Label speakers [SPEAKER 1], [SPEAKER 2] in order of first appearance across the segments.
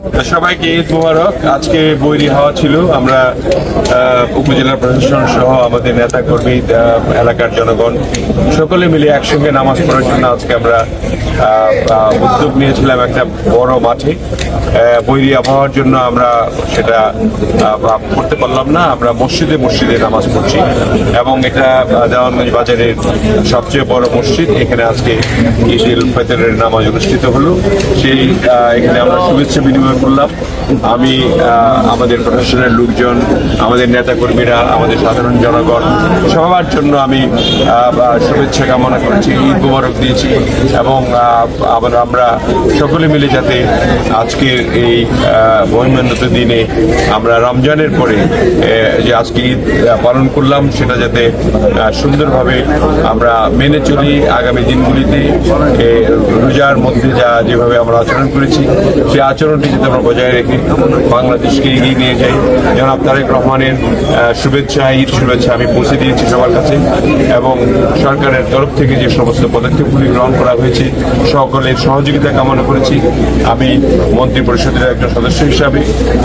[SPEAKER 1] সবাইকে ঈদ মোবারক। আজকে বৈরী হাওয়া ছিল। আমরা উপজেলা প্রশাসন সহ আমাদের নেতা কর্মী, এলাকার জনগণ সকলে মিলে একসঙ্গে নামাজ পড়ার জন্য আজকে আমরা উদ্যোগ নিয়েছিলাম একটা বড় মাঠে। বৈরী আবহাওয়ার জন্য আমরা সেটা করতে পারলাম না। আমরা মসজিদে মসজিদে নামাজ পড়ছি এবং এটা দেওয়ানগঞ্জ বাজারের সবচেয়ে বড় মসজিদ। এখানে আজকে ঈদ উল ফিতরের নামাজ অনুষ্ঠিত হলো। সেই এখানে আমরা শুভেচ্ছা বিনিময় করলাম। আমি আমাদের প্রশাসনের লোকজন, আমাদের নেতা কর্মীরা, আমাদের সাধারণ জনগণ সবার জন্য আমি শুভেচ্ছা কামনা করেছি, ঈদ মোবারক দিয়েছি এবং আমরা সকলে মিলে যাতে আজকের এই মহিমান্বিত দিনে আমরা রমজানের পরে যে আজকে ঈদ পালন করলাম সেটা যাতে সুন্দরভাবে আমরা মেনে চলি। আগামী দিনগুলিতে রোজার মধ্যে যেভাবে আমরা আচরণ করেছি সেই আচরণটি যাতে আমরা বজায় রেখে বাংলাদেশকে এগিয়ে নিয়ে যাই। জনাব তারেক রহমানের শুভেচ্ছা, ঈদ শুভেচ্ছা আমি পৌঁছে দিয়েছি সবার কাছে এবং সরকারের তরফ থেকে যে সমস্ত পদক্ষেপগুলি গ্রহণ করা হয়েছে সকলের সহযোগিতা কামনা করেছি। আমি মন্ত্রী পরিষদের একজন সদস্য হিসাবে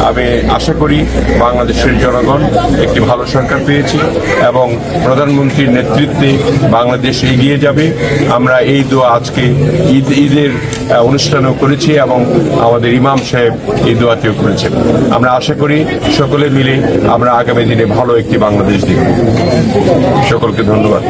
[SPEAKER 1] আমি আশা করি বাংলাদেশের জনগণ একটি ভালো সরকার পেয়েছি এবং প্রধানমন্ত্রীর নেতৃত্বে বাংলাদেশ এগিয়ে যাবে। আমরা এই দোয়া আজকে ঈদের অনুষ্ঠানও করেছি এবং আমাদের ইমাম সাহেব এই দোয়াটিও করেছেন। আমরা আশা করি সকলে মিলে আমরা আগামী দিনে ভালো একটি বাংলাদেশ দেখব। সকলকে ধন্যবাদ।